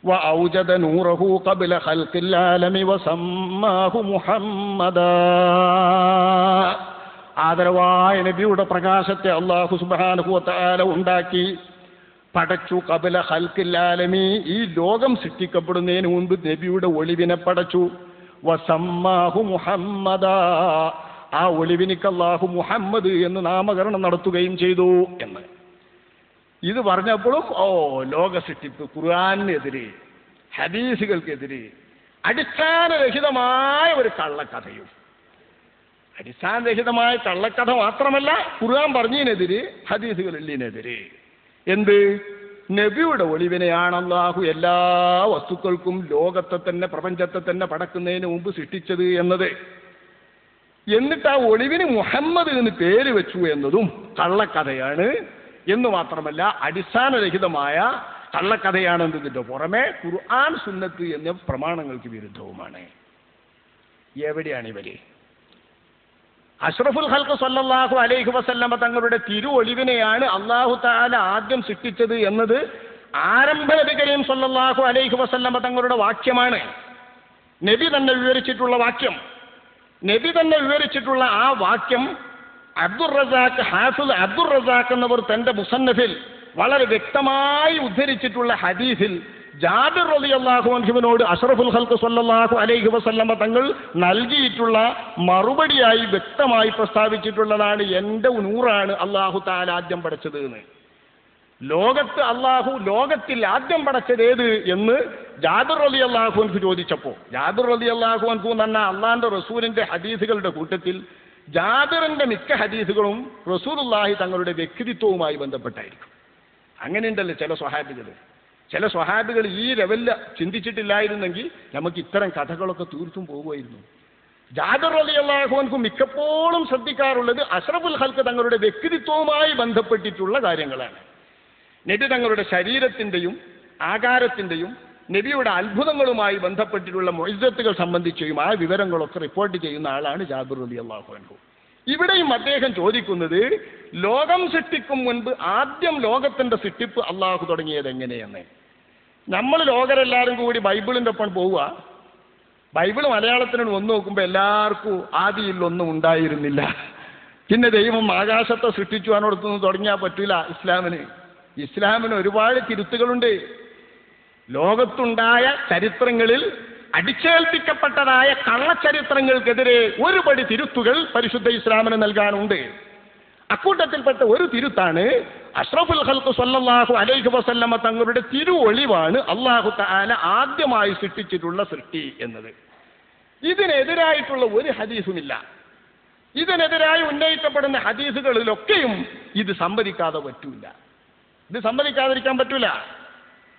വഔജദ നൂറഹു ഖബ്ല ഖൽഖിൽ ആലമി വസമ്മാഹു മുഹമ്മദാ. ആദരവായ നബിയുടെ പ്രകാശത്തെ അല്ലാഹു സുബ്ഹാനഹു വ തആല ഉണ്ടാക്കി പടച്ചു. ഖബ്ല ഖൽഖിൽ ആലമി, ഈ ലോകം സൃഷ്ടിക്കപ്പെടുന്നതിന് മുൻപ് നബിയുടെ ഒളിവിനെ പടച്ചു. വസമ്മാഹു മുഹമ്മദാ, ആ ഒളിവിനിക്ക് അല്ലാഹു മുഹമ്മദ് എന്ന് നാമകരണം നടത്തുകയും ചെയ്തു എന്ന്. ഇത് പറഞ്ഞപ്പോഴും ലോക സൃഷ്ടിപ്പ് ഖുർആനെതിരെ, ഹദീസുകൾക്കെതിരെ അടിസ്ഥാനരഹിതമായ ഒരു കള്ളക്കഥയും. അടിസ്ഥാനരഹിതമായ കള്ളക്കഥ മാത്രമല്ല, ഖുർആൻ പറഞ്ഞതിനെതിരെ, ഹദീസുകളിനെതിരെ. എന്ത്? നബിയുടെ ഒളിവിനെയാണ് അല്ലാഹു എല്ലാ വസ്തുക്കൾക്കും ലോകത്തെ തന്നെ, പ്രപഞ്ചത്തെ തന്നെ പടക്കുന്നതിന് മുമ്പ് സൃഷ്ടിച്ചത് എന്നത്. എന്നിട്ട് ആ ഒളിവിന് മുഹമ്മദ് എന്ന് പേര് വെച്ചു എന്നതും കള്ളക്കഥയാണ് എന്ന് മാത്രമല്ല, അടിസ്ഥാനരഹിതമായ കള്ളക്കഥയാണെന്നതിൻ്റെ പുറമെ ഖുർആൻ സുന്നത്ത് എന്ന പ്രമാണങ്ങൾക്ക് വിരുദ്ധവുമാണ്. എവിടെയാണ് ഇവര്? അഷ്റഫുൽ ഖൽഖ് സല്ലല്ലാഹു അലൈഹി വസല്ലമ തങ്ങളുടെ തിരു ഒളിവിനെയാണ് അല്ലാഹു തആല ആദ്യം സൃഷ്ടിച്ചത് എന്നത് ആരംഭ നബി കരീം സല്ലല്ലാഹു അലൈഹി വസല്ലമ തങ്ങളുടെ വാക്യമാണ്. നബി തന്നെ വിവരിച്ചിട്ടുള്ള വാക്യം. നബി തന്നെ വിവരിച്ചിട്ടുള്ള ആ വാക്യം അബ്ദുർ റസാഖ്, ഹാഫിദ് അബ്ദുർ റസാഖ് എന്നവർ തന്റെ മുസന്നഫിൽ വളരെ വ്യക്തമായി ഉദ്ധരിച്ചിട്ടുള്ള ഹദീസിൽ ജാബിർ റളിയല്ലാഹു അൻഹുവിനോട് അഷ്റഫുൽ ഖൽഖ് സല്ലല്ലാഹു അലൈഹി വസല്ലമ തങ്ങൾ നൽകിയിട്ടുള്ള മറുപടിയായി വ്യക്തമായി പ്രസ്താവിച്ചിട്ടുള്ളതാണ്, എൻ്റെ നൂറാണ് അല്ലാഹു തആല ആദ്യം പടച്ചത് എന്ന്. ലോകത്തിൽ ആദ്യം പടച്ചത് ഏത് എന്ന് ജാബിർ റളിയല്ലാഹു അൻഹു ചോദിച്ചപ്പോൾ, ജാബിർ റളിയല്ലാഹു അൻഹു എന്ന് പറഞ്ഞാൽ അള്ളാഹിന്റെ റസൂലിന്റെ ഹദീസുകളുടെ കൂട്ടത്തിൽ ജാബിറിന്റെ മിക്ക ഹദീസുകളും റസൂലുള്ളാഹി തങ്ങളുടെ വ്യക്തിത്വവുമായി ബന്ധപ്പെട്ടായിരിക്കും. അങ്ങനെയുണ്ടല്ലോ ചില സ്വഹാബികൾ ഈ ലെവലിൽ ചിന്തിച്ചിട്ടില്ലായിരുന്നെങ്കിൽ നമുക്ക് ഇത്തരം കഥകളൊക്കെ തീർത്തും പോകുമായിരുന്നു. ജാബിർ റളിയല്ലാഹു അൻഹു മിക്കപ്പോഴും ശ്രദ്ധിക്കാറുള്ളത് അഷ്റഫുൽ ഖൽഖ് തങ്ങളുടെ വ്യക്തിത്വവുമായി ബന്ധപ്പെട്ടിട്ടുള്ള കാര്യങ്ങളാണ്. നബി തങ്ങളുടെ ശരീരത്തിൻ്റെയും ആകാരത്തിൻ്റെയും നബിയുടെ അത്ഭുതങ്ങളുമായി ബന്ധപ്പെട്ടിട്ടുള്ള മുഅ്ജിസത്തുകൾ സംബന്ധിച്ചും ആ വിവരങ്ങളൊക്കെ റിപ്പോർട്ട് ചെയ്യുന്ന ആളാണ് ജാബിർ റളിയല്ലാഹു അൻഹു. ഇവിടെയും അദ്ദേഹം ചോദിക്കുന്നത്, ലോകം സൃഷ്ടിക്കും മുൻപ് ആദ്യം ലോകത്തിന്റെ സൃഷ്ടിപ്പ് അള്ളാഹു തുടങ്ങിയത് എങ്ങനെയെന്ന്. നമ്മൾ ലോകരെല്ലാവരും കൂടി ബൈബിളിൻ്റെ ഒപ്പം പോവുക. ബൈബിൾ മലയാളത്തിനോട് വന്നു നോക്കുമ്പോൾ എല്ലാവർക്കും ആദിയിൽ ഒന്നും ഉണ്ടായിരുന്നില്ല, പിന്നെ ദൈവം ആകാശത്തെ സൃഷ്ടിച്ചു അതിനോടൊത്തൊന്നും തുടങ്ങിയാൽ പറ്റില്ല. ഇസ്ലാമിന് ഒരുപാട് തിരുത്തുകളുണ്ട്. ലോകത്തുണ്ടായ ചരിത്രങ്ങളിൽ അടിച്ചേൽപ്പിക്കപ്പെട്ടതായ കള്ളച്ചരിത്രങ്ങൾക്കെതിരെ ഒരുപടി തിരുത്തുകൾ പരിശുദ്ധ ഇസ്ലാമിന് നൽകാനുണ്ട്. അക്കൂട്ടത്തിൽപ്പെട്ട ഒരു തിരുത്താണ് അഷ്റഫുൽ ഖൽഖ് സല്ലല്ലാഹു അലൈഹി വസല്ലമ തങ്ങളുടെ തിരുഒളിവാണ് അല്ലാഹു തആല ആദ്യമായി സൃഷ്ടിച്ചിട്ടുള്ള സൃഷ്ടി എന്നത്. ഇതിനെതിരായിട്ടുള്ള ഒരു ഹദീസുമില്ല. ഇതിനെതിരായി ഉന്നയിക്കപ്പെടുന്ന ഹദീസുകളിലൊക്കെയും ഇത് സമ്മതിക്കാതെ പറ്റൂല. ഇത് സമ്മതിക്കാതിരിക്കാൻ പറ്റൂല.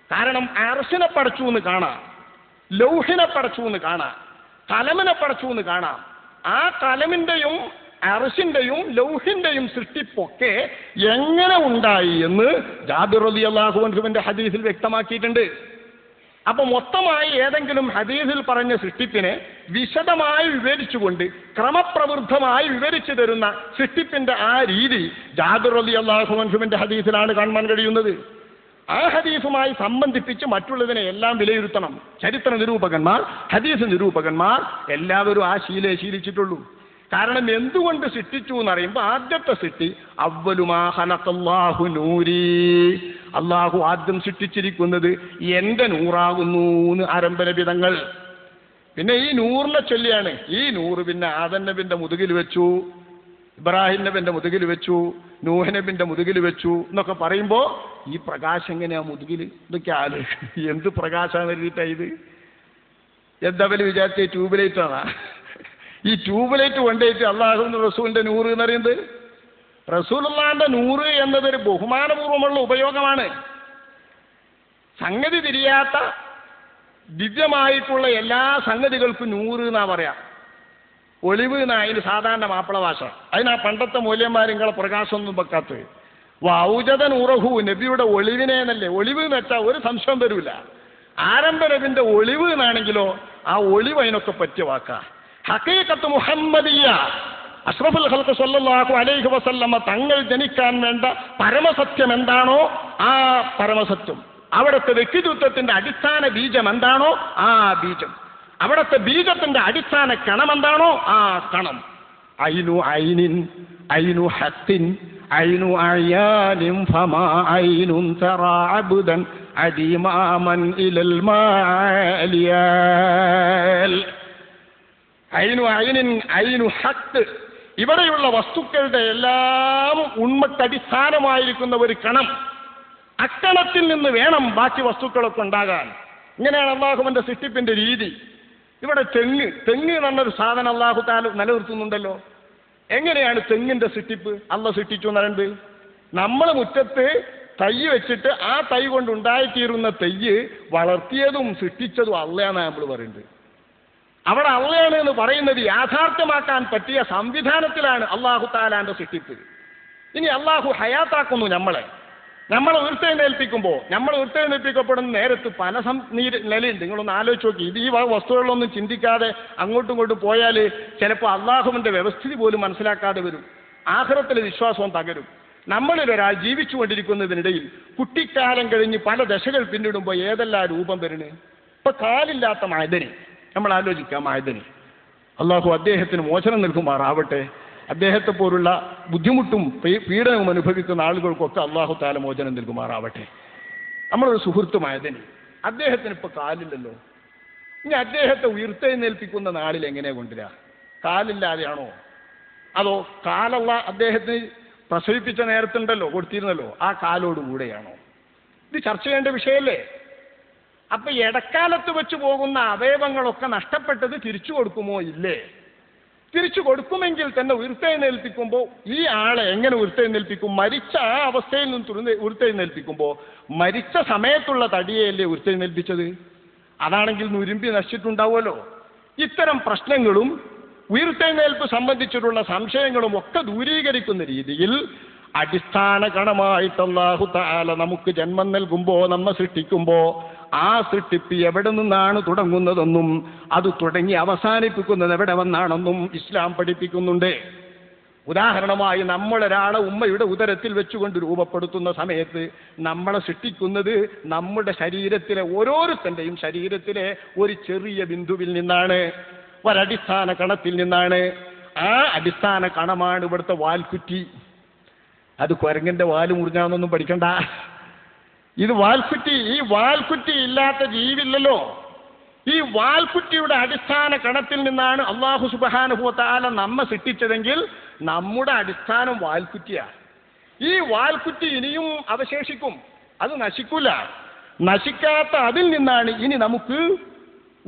കാരണം അർശിനെ പടച്ചു എന്ന് കാണാം, ലൗഹിനെ പടച്ചു എന്ന് കാണാം, കലമിനെ പടച്ചു എന്ന് കാണാം. ആ കലമിന്റെയും അർശിന്റെയും ലൗഹിന്റെയും സൃഷ്ടിപ്പൊക്കെ എങ്ങനെ ഉണ്ടായി എന്ന് ജാബിർ റളിയല്ലാഹു അൻഹുവിന്റെ ഹദീസിൽ വ്യക്തമാക്കിയിട്ടുണ്ട്. അപ്പൊ മൊത്തമായി ഏതെങ്കിലും ഹദീസിൽ പറഞ്ഞ സൃഷ്ടിപ്പിനെ വിശദമായി വിവരിച്ചുകൊണ്ട് ക്രമപ്രവൃദ്ധമായി വിവരിച്ചു തരുന്ന സൃഷ്ടിപ്പിന്റെ ആ രീതി ജാബിർ റളിയല്ലാഹു അൻഹുവിന്റെ ഹദീസിലാണ് കാണാൻ കഴിയുന്നത്. ആ ഹദീസുമായി സംബന്ധിപ്പിച്ച് മറ്റുള്ളതിനെ എല്ലാം വിലയിരുത്തണം. ചരിത്ര നിരൂപകന്മാർ, ഹദീസ് നിരൂപകന്മാർ എല്ലാവരും ആ ശീലിച്ചിട്ടുള്ളൂ. കാരണം എന്തുകൊണ്ട് സൃഷ്ടിച്ചു എന്നറിയുമ്പോൾ ആദ്യത്തെ സൃഷ്ടി അവ്വലുമാ ഖലഖല്ലാഹു നൂരി, അള്ളാഹു ആദ്യം സൃഷ്ടിച്ചിരിക്കുന്നത് എൻ്റെ നൂറാകുന്നു എന്ന് ആരംഭ നബി തങ്ങൾ. പിന്നെ ഈ നൂറിനെ ചൊല്ലിയാണ്. ഈ നൂറ് പിന്നെ ആദം നബിന്റെ മുതുകിൽ വെച്ചു, ഇബ്രാഹിം നബിന്റെ മുതുകിൽ വെച്ചു, നൂഹ് നബിന്റെ മുതുകിൽ വെച്ചു എന്നൊക്കെ പറയുമ്പോൾ ഈ പ്രകാശം എങ്ങനെയാ മുതുകിൽ? ഇതൊക്കെ ആലോചിക്കും. എന്ത് പ്രകാശമാണ് എഴുതിയിട്ടാ ഇത്? എന്താ വിചാരിച്ച ട്യൂബ് ആണാ? ഈ ട്യൂബ് ലൈറ്റ് കൊണ്ടേറ്റ് അള്ളാഹുവിന്റെ റസൂലിന്റെ നൂറ് എന്ന് പറയുന്നത്, റസൂലുള്ളാഹിന്റെ നൂറ് എന്നതൊരു ബഹുമാനപൂർവ്വമുള്ള ഉപയോഗമാണ്. സംഗതി തിരിയാത്ത ദിവ്യമായിട്ടുള്ള എല്ലാ സംഗതികൾക്കും നൂറ് എന്നാ പറയാ. ഒളിവ് എന്നാ അതിന് സാധാരണ മാപ്പിള ഭാഷ. അതിനാ പണ്ടത്തെ മൂല്യന്മാരിങ്ങളെ പ്രകാശമൊന്നും വെക്കാത്തത്. ഔജദ നൂറഹു, നബിയുടെ ഒളിവിനെ എന്നല്ലേ. ഒളിവ് എന്ന് വെച്ചാൽ ഒരു സംശയം വരൂല. ആരംഭ നബിന്റെ ഒളിവ് എന്നാണെങ്കിലോ ആ ഒളിവ് അതിനൊക്കെ പറ്റിയ വാക്കാ. ഹഖീഖത്ത് മുഹമ്മദിയ, അഷ്റഫുൽ ഖൽഖ് സല്ലല്ലാഹു അലൈഹി വസല്ലമ തങ്ങൾ ജനിക്കാൻ വേണ്ട പരമസത്യം എന്താണോ ആ പരമസത്യം, അവിടുത്തെ വ്യക്തിത്വത്തിന്റെ അടിസ്ഥാന ബീജം എന്താണോ ആ ബീജം, അവിടുത്തെ ബീജത്തിന്റെ അടിസ്ഥാന കണം എന്താണോ ആ കണം. ഐനു ഐനിൻ ഐനു ഹത്തിൻ ഐനു അയാലിൻ ഫമാ ഐനുൻ തറാ അബ്ദൻ അദിമാമൻ ഇലൽ മാലിയാൽ. ഐനു ഐനിൻ ഐനു ഹത്ത്, ഇവിടെയുള്ള വസ്തുക്കളുടെ എല്ലാം ഉണ്മക്കടിസ്ഥാനമായിരിക്കുന്ന ഒരു കണം. അക്കണത്തിൽ നിന്ന് വേണം ബാക്കി വസ്തുക്കളൊക്കെ ഉണ്ടാകാൻ. ഇങ്ങനെയാണ് അള്ളാഹുവിന്റെ സൃഷ്ടിപ്പിന്റെ രീതി. ഇവിടെ തെങ്ങ് എന്നൊരു സാധനം അള്ളാഹു താല നിലനിർത്തുന്നുണ്ടല്ലോ. എങ്ങനെയാണ് തെങ്ങിന്റെ സൃഷ്ടിപ്പ്? അള്ളാഹ് സൃഷ്ടിച്ചു എന്ന് പറയുന്നത്, നമ്മൾ മുറ്റത്ത് തൈ വെച്ചിട്ട് ആ തൈ കൊണ്ട് ഉണ്ടായിത്തീരുന്ന തെയ്യ് വളർത്തിയതും സൃഷ്ടിച്ചതും അള്ളയാണെന്ന് നമ്മൾ പറയുന്നത്. അവിടെ അള്ളയാണ് എന്ന് പറയുന്നത് യാഥാർത്ഥ്യമാക്കാൻ പറ്റിയ സംവിധാനത്തിലാണ് അള്ളാഹു താലാന്റെ സൃഷ്ടിപ്പ്. ഇനി അള്ളാഹു ഹയാത്താക്കുന്നു നമ്മളെ ഉയർത്തെഴുന്നേൽപ്പിക്കപ്പെടുന്ന നേരത്ത് പല നിലയുണ്ട്. നിങ്ങളൊന്ന് ആലോചിച്ച് നോക്കി. ഇത് ഈ വസ്തുക്കളൊന്നും ചിന്തിക്കാതെ അങ്ങോട്ടും ഇങ്ങോട്ടും പോയാൽ ചിലപ്പോൾ അള്ളാഹുവിന്റെ വ്യവസ്ഥിതി പോലും മനസ്സിലാക്കാതെ വരും. ആഖിറത്തിലെ വിശ്വാസവും തകരും. നമ്മളിലൊരാൾ ജീവിച്ചു കൊണ്ടിരിക്കുന്നതിനിടയിൽ കുട്ടിക്കാലം കഴിഞ്ഞ് പല ദശകൾ പിന്നിടുമ്പോൾ ഏതെല്ലാം രൂപം വരുന്നത്. ഇപ്പൊ കാലില്ലാത്ത മഅദനി നമ്മൾ ആലോചിക്കാം. മഅദനി അള്ളാഹു അദ്ദേഹത്തിന് മോചനം നൽകുമാറാവട്ടെ. അദ്ദേഹത്തെ പോലുള്ള ബുദ്ധിമുട്ടും പീഡനവും അനുഭവിക്കുന്ന ആളുകൾക്കൊക്കെ അള്ളാഹു താല മോചനം നൽകുമാറാവട്ടെ. നമ്മളൊരു സുഹൃത്ത് മഅദനി, അദ്ദേഹത്തിന് ഇപ്പൊ കാലില്ലല്ലോ. ഇനി അദ്ദേഹത്തെ ഉയർത്തെഴുന്നേൽപ്പിക്കുന്ന നാളിൽ എങ്ങനെ കൊണ്ടുവരിക? കാലില്ലാതെയാണോ? അതോ കാലുള്ള അദ്ദേഹത്തിന് പ്രസവിപ്പിച്ച നേരത്തുണ്ടല്ലോ, കൊടുത്തിരുന്നല്ലോ, ആ കാലോടുകൂടെയാണോ? ഇത് ചർച്ച ചെയ്യേണ്ട വിഷയമല്ലേ? അപ്പൊ ഇടക്കാലത്ത് വെച്ച് പോകുന്ന അവയവങ്ങളൊക്കെ നഷ്ടപ്പെട്ടത് തിരിച്ചു കൊടുക്കുമോ? ഇല്ലേ? തിരിച്ചു കൊടുക്കുമെങ്കിൽ തന്നെ ഉയർത്തെഴുന്നേൽപ്പിക്കുമ്പോൾ ഈ ആളെ എങ്ങനെ ഉയർത്തെഴുന്നേൽപ്പിക്കും? മരിച്ച ആ അവസ്ഥയിൽ നിന്ന് ഉയർത്തെഴുന്നേൽപ്പിക്കുമ്പോൾ മരിച്ച സമയത്തുള്ള തടിയല്ലേ ഉയർത്തെഴുന്നേൽപ്പിച്ചത്? അതാണെങ്കിൽ നുരുമ്പി നശിച്ചിട്ടുണ്ടാവുമല്ലോ. ഇത്തരം പ്രശ്നങ്ങളും ഉയർത്തെഴുന്നേൽപ്പ് സംബന്ധിച്ചിട്ടുള്ള സംശയങ്ങളും ഒക്കെ ദൂരീകരിക്കുന്ന രീതിയിൽ അടിസ്ഥാന കണമായിട്ട് അല്ലാഹു തആല നമുക്ക് ജന്മം നൽകുമ്പോൾ, നമ്മെ സൃഷ്ടിക്കുമ്പോൾ ആ സൃഷ്ടിപ്പ് എവിടെ നിന്നാണ് തുടങ്ങുന്നതെന്നും അത് തുടങ്ങി അവസാനിപ്പിക്കുന്നത് എവിടെ വന്നാണെന്നും ഇസ്ലാം പഠിപ്പിക്കുന്നുണ്ട്. ഉദാഹരണമായി, നമ്മളൊരാളെ ഉമ്മയുടെ ഉദരത്തിൽ വെച്ചുകൊണ്ട് രൂപപ്പെടുത്തുന്ന സമയത്ത് നമ്മളെ സൃഷ്ടിക്കുന്നത് നമ്മുടെ ശരീരത്തിലെ ഓരോരുത്തൻ്റെയും ശരീരത്തിലെ ഒരു ചെറിയ ബിന്ദുവിൽ നിന്നാണ്, ഒരടിസ്ഥാന കണത്തിൽ നിന്നാണ്. ആ അടിസ്ഥാന കണമാണ് ഇവിടുത്തെ വാൽക്കുറ്റി. അത് കുരങ്ങന്റെ വാല് മുറിഞ്ഞാന്നൊന്നും പഠിക്കണ്ട. ഇത് വാൽക്കുറ്റി. ഈ വാൽക്കുറ്റി ഇല്ലാത്ത ജീവില്ലല്ലോ. ഈ വാൽക്കുറ്റിയുടെ അടിസ്ഥാന കണത്തിൽ നിന്നാണ് അല്ലാഹു സുബ്ഹാനഹു വ തആല നമ്മെ സൃഷ്ടിച്ചതെങ്കിൽ നമ്മുടെ അടിസ്ഥാനം വാൽക്കുറ്റിയാണ്. ഈ വാൽക്കുറ്റി ഇനിയും അവശേഷിക്കും, അത് നശിക്കൂല. നശിക്കാത്ത അതിൽ നിന്നാണ് ഇനി നമുക്ക്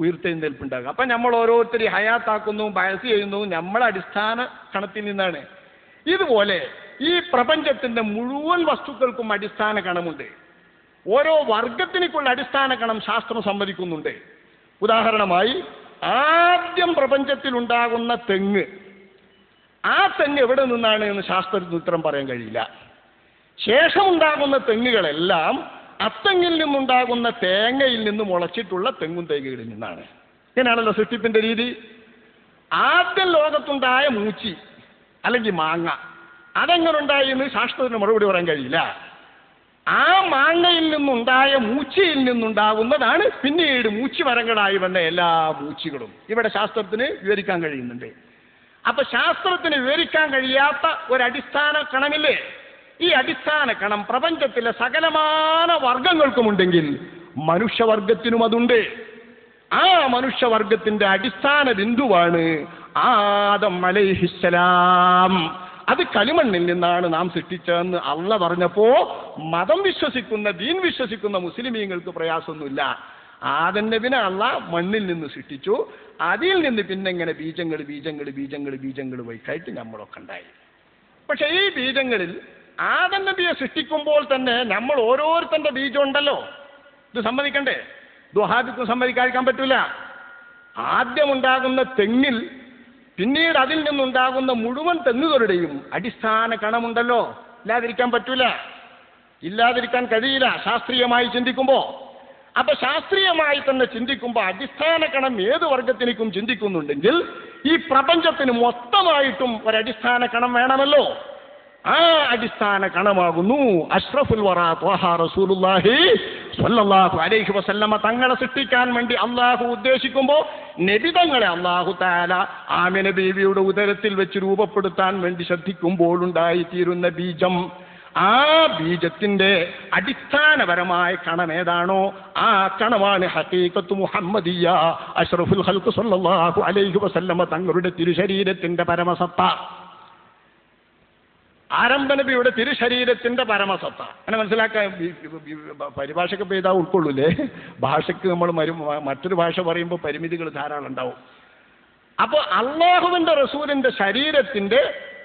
ഉയർത്തെഴുന്നേൽപ്പുണ്ടാകുക. അപ്പം നമ്മൾ ഓരോരുത്തരും ഹയാത്താക്കുന്നു, ബയസ് ചെയ്യുന്നു, നമ്മളെ അടിസ്ഥാന കണത്തിൽ നിന്നാണ്. ഇതുപോലെ ഈ പ്രപഞ്ചത്തിന്റെ മുഴുവൻ വസ്തുക്കൾക്കും അടിസ്ഥാന കണമുണ്ട്. ഓരോ വർഗത്തിനേക്കുള്ള അടിസ്ഥാന കണം ശാസ്ത്രം സമ്മതിക്കുന്നുണ്ട്. ഉദാഹരണമായി, ആദ്യം പ്രപഞ്ചത്തിലുണ്ടാകുന്ന തെങ്ങ്, ആ തെങ്ങ് എവിടെ നിന്നാണ് എന്ന് ശാസ്ത്രത്തിന് ഉത്തരം പറയാൻ കഴിയില്ല. ശേഷമുണ്ടാകുന്ന തെങ്ങുകളെല്ലാം അത്തെങ്ങിൽ നിന്നുണ്ടാകുന്ന തേങ്ങയിൽ നിന്ന് മുളച്ചിട്ടുള്ള തെങ്ങും തേങ്ങകളിൽ നിന്നാണ്. ഇങ്ങനെയാണല്ലോ സൃഷ്ടിപ്പിന്റെ രീതി. ആദ്യം ലോകത്തുണ്ടായ മൂച്ചി അല്ലെങ്കിൽ മാങ്ങ, അതെങ്ങനെ ഉണ്ടായി എന്ന് ശാസ്ത്രത്തിന് മറുപടി പറയാൻ കഴിയില്ല. ആ മാങ്ങയിൽ നിന്നുണ്ടായ മൂച്ചിയിൽ നിന്നുണ്ടാകുന്നതാണ് പിന്നീട് മൂച്ചി മരങ്ങളായി വന്ന എല്ലാ മൂച്ചികളും. ഇവിടെ ശാസ്ത്രത്തിന് വിവരിക്കാൻ കഴിയുന്നുണ്ട്. അപ്പൊ ശാസ്ത്രത്തിന് വിവരിക്കാൻ കഴിയാത്ത ഒരടിസ്ഥാന കണമില്ലേ? ഈ അടിസ്ഥാന കണം പ്രപഞ്ചത്തിലെ സകലമാന വർഗങ്ങൾക്കുമുണ്ടെങ്കിൽ മനുഷ്യവർഗത്തിനും അതുണ്ട്. ആ മനുഷ്യവർഗത്തിന്റെ അടിസ്ഥാന ബിന്ദുവാണ് ആദം അലൈഹിസ്സലാം. അത് കളിമണ്ണിൽ നിന്നാണ് നാം സൃഷ്ടിച്ചതെന്ന് അള്ളാഹ് പറഞ്ഞപ്പോ മതം വിശ്വസിക്കുന്ന, ദീൻ വിശ്വസിക്കുന്ന മുസ്ലിമീങ്ങൾക്ക് പ്രയാസമൊന്നുമില്ല. ആദം നബിനെ അള്ളാഹ് മണ്ണിൽ നിന്ന് സൃഷ്ടിച്ചു. അതിൽ നിന്ന് പിന്നെ ഇങ്ങനെ ബീജങ്ങൾ വൈക്കായിട്ട് നമ്മളൊക്കെ ഉണ്ടായി. പക്ഷെ ഈ ബീജങ്ങളിൽ ആദം നബിയെ സൃഷ്ടിക്കുമ്പോൾ തന്നെ നമ്മൾ ഓരോരുത്തരുടെ ബീജം ഉണ്ടല്ലോ. ഇത് സമ്മതിക്കണ്ടേ? ദുഹാബിക്കും സമ്മതിക്കാതിരിക്കാൻ പറ്റൂല. ആദ്യമുണ്ടാകുന്ന തെങ്ങിൽ പിന്നീട് അതിൽ നിന്നുണ്ടാകുന്ന മുഴുവൻ തെങ്ങുകളുടെയും അടിസ്ഥാന കണമുണ്ടല്ലോ. ഇല്ലാതിരിക്കാൻ പറ്റൂല, ഇല്ലാതിരിക്കാൻ കഴിയില്ല ശാസ്ത്രീയമായി ചിന്തിക്കുമ്പോ. അപ്പൊ ശാസ്ത്രീയമായി തന്നെ ചിന്തിക്കുമ്പോൾ അടിസ്ഥാന കണം ഏത് വർഗത്തിനേക്കും ചിന്തിക്കുന്നുണ്ടെങ്കിൽ ഈ പ്രപഞ്ചത്തിന് മൊത്തമായിട്ടും ഒരടിസ്ഥാന കണം വേണമല്ലോ. ആ അടിസ്ഥാന കണമാകുന്നു അഷ്റഫുൽ വറാ ത്വഹ റസൂലുള്ളാഹി സ്വല്ലല്ലാഹു അലൈഹി വസല്ലമ തങ്ങളെ സൃഷ്ടിക്കാൻ വേണ്ടി അള്ളാഹു ഉദ്ദേശിക്കുമ്പോൾ നബി തങ്ങളെ അള്ളാഹു തആല ആമിന ബീവിയുടെ ഉദരത്തിൽ വെച്ച് രൂപപ്പെടുത്താൻ വേണ്ടി ശ്രദ്ധിക്കുമ്പോൾ ഉണ്ടായിത്തീരുന്ന ബീജം, ആ ബീജത്തിന്റെ അടിസ്ഥാനപരമായ കണം ഏതാണോ ആ കണമാണ് ഹഖീഖത്ത് മുഹമ്മദിയ, അഷ്റഫുൽ ഖൽഖ് സ്വല്ലല്ലാഹു അലൈഹി വസല്ലമ തങ്ങളുടെ തിരുശരീരത്തിന്റെ പരമസത്ത, ആരംഭ നബിയുടെ തിരുശരീരത്തിന്റെ പരമസത്ത. അങ്ങനെ മനസ്സിലാക്കാൻ പരിഭാഷയ്ക്ക് പെയ്താൽ ഉൾക്കൊള്ളൂലേ. ഭാഷയ്ക്ക് നമ്മൾ മറ്റൊരു ഭാഷ പറയുമ്പോൾ പരിമിതികൾ ധാരാളം ഉണ്ടാവും. അപ്പോൾ അള്ളാഹുവിന്റെ റസൂലിന്റെ ശരീരത്തിന്റെ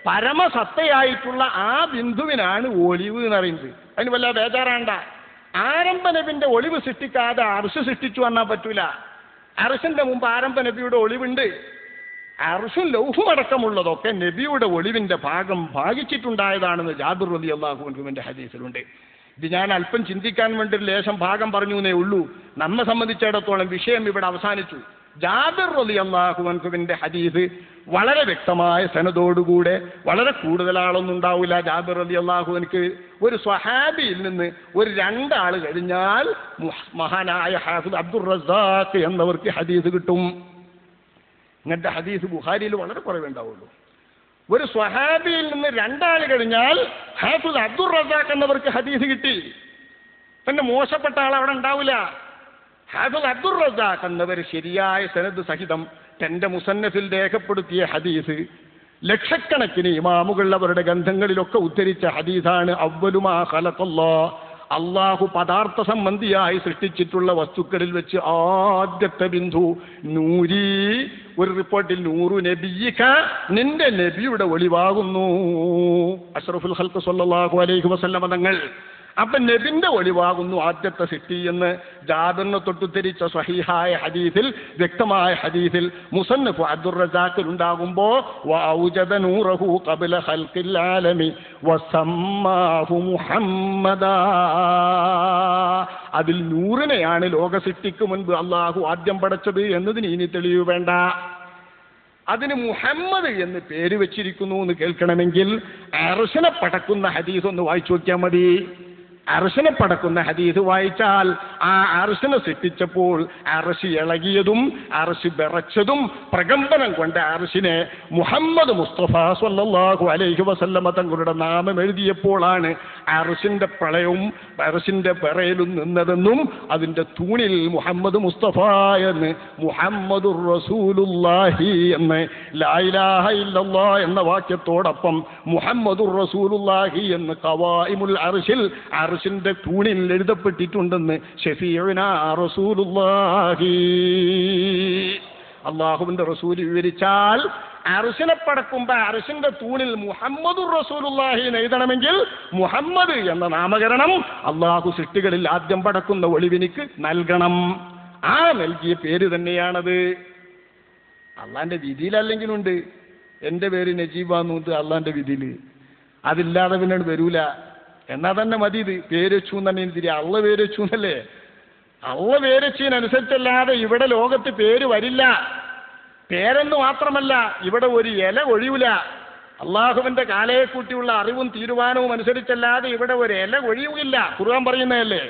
പരമസത്തയായിട്ടുള്ള ആ ബിന്ദുവിനാണ് ഒളിവ് എന്ന് പറയുന്നത്. അതിന് വല്ല ബേജാറാണ്ട. ആരംഭ നബിന്റെ ഒളിവ് സൃഷ്ടിക്കാതെ അർശ് സൃഷ്ടിച്ചു വന്നാൽ പറ്റൂല. അർശിന്റെ മുമ്പ് ആരംഭ നബിയുടെ ഒളിവുണ്ട്. അർശും ലൗഹും അടക്കമുള്ളതൊക്കെ നബിയുടെ ഒളിവിന്റെ ഭാഗം ഭാഗിച്ചിട്ടുണ്ടായതാണെന്ന് ജാബിർ റളിയല്ലാഹു അൻഹുവിന്റെ ഹദീസിലുണ്ട്. ഇത് ഞാൻ അല്പം ചിന്തിക്കാൻ വേണ്ടി ഒരു ലേശം ഭാഗം പറഞ്ഞു എന്നേ ഉള്ളൂ. നമ്മെ സംബന്ധിച്ചിടത്തോളം വിഷയം ഇവിടെ അവസാനിച്ചു. ജാബിർ റളിയല്ലാഹു അൻഹുവിന്റെ ഹദീസ് വളരെ വ്യക്തമായ സനദോടുകൂടെ, വളരെ കൂടുതൽ ആളൊന്നും ഉണ്ടാവില്ല. ജാബിർ റളിയല്ലാഹു അൻഹു ഒരു സ്വഹാബിയിൽ നിന്ന് ഒരു 2 ആൾ കഴിഞ്ഞാൽ മഹാനായ ഹാഫിദ് അബ്ദുർ റസാഖ് എന്നവർക്ക് ഹദീസ് കിട്ടും. ഇങ്ങനത്തെ ഹദീസ് ബുഖാരിയിൽ വളരെ കുറവേ ഉണ്ടാവുള്ളൂ. ഒരു സ്വഹാബിയിൽ നിന്ന് 2 ആൾ കഴിഞ്ഞാൽ ഹാഫിദ് അബ്ദുർ റസാഖ് എന്നവർക്ക് ഹദീസ് കിട്ടി. പിന്നെ മോശപ്പെട്ട ആൾ അവിടെ ഉണ്ടാവില്ല. ഹാഫിദ് അബ്ദുർ റസാഖ് എന്നവർ ശരിയായ സനദ് സഹിതം തന്റെ മുസന്നഫിൽ രേഖപ്പെടുത്തിയ ഹദീസ്, ലക്ഷക്കണക്കിന് ഇമാമുകൾ അവരുടെ ഗ്രന്ഥങ്ങളിലൊക്കെ ഉദ്ധരിച്ച ഹദീസാണ്. അവ്വലുമാ ഖലഖല്ലാഹ്, അള്ളാഹു പദാർത്ഥ സംബന്ധിയായി സൃഷ്ടിച്ചിട്ടുള്ള വസ്തുക്കളിൽ വെച്ച് ആദ്യത്തെ ബിന്ദു നൂരി. ഒരു റിപ്പോർട്ടിൽ നൂറു നബിയിക, നിന്റെ നബിയുടെ ഒളിവാകുന്നു. അഷ്റഫുൽ ഖൽഖ് സ്വല്ലല്ലാഹു അലൈഹി വസല്ലമ തങ്ങൾ. അപ്പൊ നബിന്റെ ഒളിവാകുന്നു ആദ്യത്തെ സൃഷ്ടി എന്ന് ജാബിറിനെ തൊട്ടുദ്ധരിച്ച സ്വഹീഹായ ഹദീസിൽ, വ്യക്തമായ ഹദീസിൽ മുസന്നഫ് അബ്ദുർ റസാഖിൽ ഉണ്ടാകുമ്പോ വഔജദ നൂറഹു ഖബ്ല ഖൽഖിൽ ആലമി വസമ്മാഹു മുഹമ്മദാ, അതിൽ നൂറിനെയാണ് ലോക സൃഷ്ടിക്ക് മുൻപ് അള്ളാഹു ആദ്യം പടച്ചത് എന്നതിന് ഇനി തെളിവ് വേണ്ട. അതിന് മുഹമ്മദ് എന്ന് പേര് വെച്ചിരിക്കുന്നു എന്ന് കേൾക്കണമെങ്കിൽ അർശിനെ പടക്കുന്ന ഹദീസ് ഒന്ന് വായിച്ചു നോക്കിയാൽ മതി. അർശിനെ പടക്കുന്ന ഹദീസ് വായിച്ചാൽ ആ അർശിനെ സൃഷ്ടിച്ചപ്പോൾ അർശ് ഇളകിയതും അർശ് വിറച്ചതും പ്രകമ്പനം കൊണ്ട് അർശിനെ മുഹമ്മദ് മുസ്തഫ സ്വല്ലല്ലാഹു അലൈഹി വസല്ലമ തങ്ങളുടെ നാമം എഴുതിയപ്പോഴാണ് അർശിന്റെ പ്രളയവും അർശിന്റെ വിറയലും നിന്നതെന്നും അതിന്റെ തൂണിൽ മുഹമ്മദ് മുസ്തഫ എന്ന് മുഹമ്മദുർ റസൂലുള്ളാഹി എന്ന് ലാ ഇലാഹ ഇല്ലല്ലാഹ് എന്ന വാക്യത്തോടൊപ്പം മുഹമ്മദുർ റസൂലുള്ളാഹി എന്ന് ഖവായിമുൽ അർശിൽ അർശിന്റെ തൂണിൽ എഴുതപ്പെട്ടിട്ടുണ്ടെന്ന് ശഫീഉനാ റസൂലുള്ളാഹി, അള്ളാഹുവിന്റെ റസൂൽ വിവരിച്ചാൽ അർശിനെ പടക്കുമ്പോ അർശിന്റെ തൂണിൽ മുഹമ്മദുർ റസൂലുള്ളാഹി എഴുതണമെങ്കിൽ മുഹമ്മദ് എന്ന നാമകരണം അള്ളാഹു സൃഷ്ടികളിൽ ആദ്യം പടക്കുന്ന ഒളിവിനിക്ക് നൽകണം. ആ നൽകിയ പേര് തന്നെയാണത്. അള്ളാന്റെ വിധിയിലല്ലെങ്കിലുണ്ട്. എൻ്റെ പേര് നജീബാന്നുണ്ട് അള്ളാന്റെ വിധിയിൽ. അതില്ലാതെ പിന്നെ വരൂല. എന്നാ തന്നെ മതി. ഇത് പേര് വെച്ചു തന്നെ തിരി. അള്ള പേര് വെച്ചു എന്നല്ലേ. അള്ള പേര് വെച്ചതിനനുസരിച്ചല്ലാതെ ഇവിടെ ലോകത്ത് പേര് വരില്ല. പേരെന്ന് മാത്രമല്ല, ഇവിടെ ഒരു ഇല ഒഴിയൂല. അള്ളാഹുവിന്റെ കാലയെ കൂട്ടിയുള്ള അറിവും തീരുമാനവും അനുസരിച്ചല്ലാതെ ഇവിടെ ഒരു ഇല ഒഴിയുകയില്ല. ഖുർആൻ പറയുന്നതല്ലേ.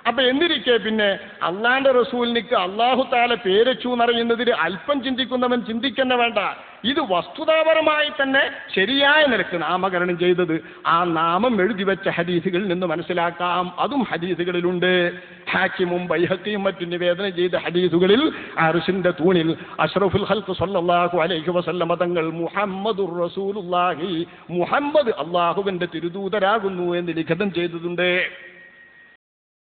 അപ്പൊ എന്നിരിക്കെ പിന്നെ അള്ളാന്റെ റസൂലിനിക്ക് അള്ളാഹു താല പേരച്ചു എന്നറിയുന്നതിൽ അല്പം ചിന്തിക്കുന്നവൻ ചിന്തിക്കന്നെ വേണ്ട. ഇത് വസ്തുതാപരമായി തന്നെ ശരിയായ നിലക്ക് നാമകരണം ചെയ്തത് ആ നാമം എഴുതി വെച്ച ഹദീസുകളിൽ നിന്ന് മനസ്സിലാക്കാം. അതും ഹദീസുകളിലുണ്ട്. ഹാക്കിമും ബൈഹഖിയും മറ്റും നിവേദനം ചെയ്ത ഹദീസുകളിൽ അർശിന്റെ തൂണിൽ അഷ്റഫുൽ ഖൽഖ് സ്വല്ലല്ലാഹു അലൈഹി വസല്ലമ തങ്ങൾ മുഹമ്മദുർ റസൂലുള്ളാഹി, മുഹമ്മദ് അള്ളാഹുവിന്റെ തിരുദൂതരാകുന്നു എന്ന് ലിഖിതം ചെയ്തതുണ്ട്.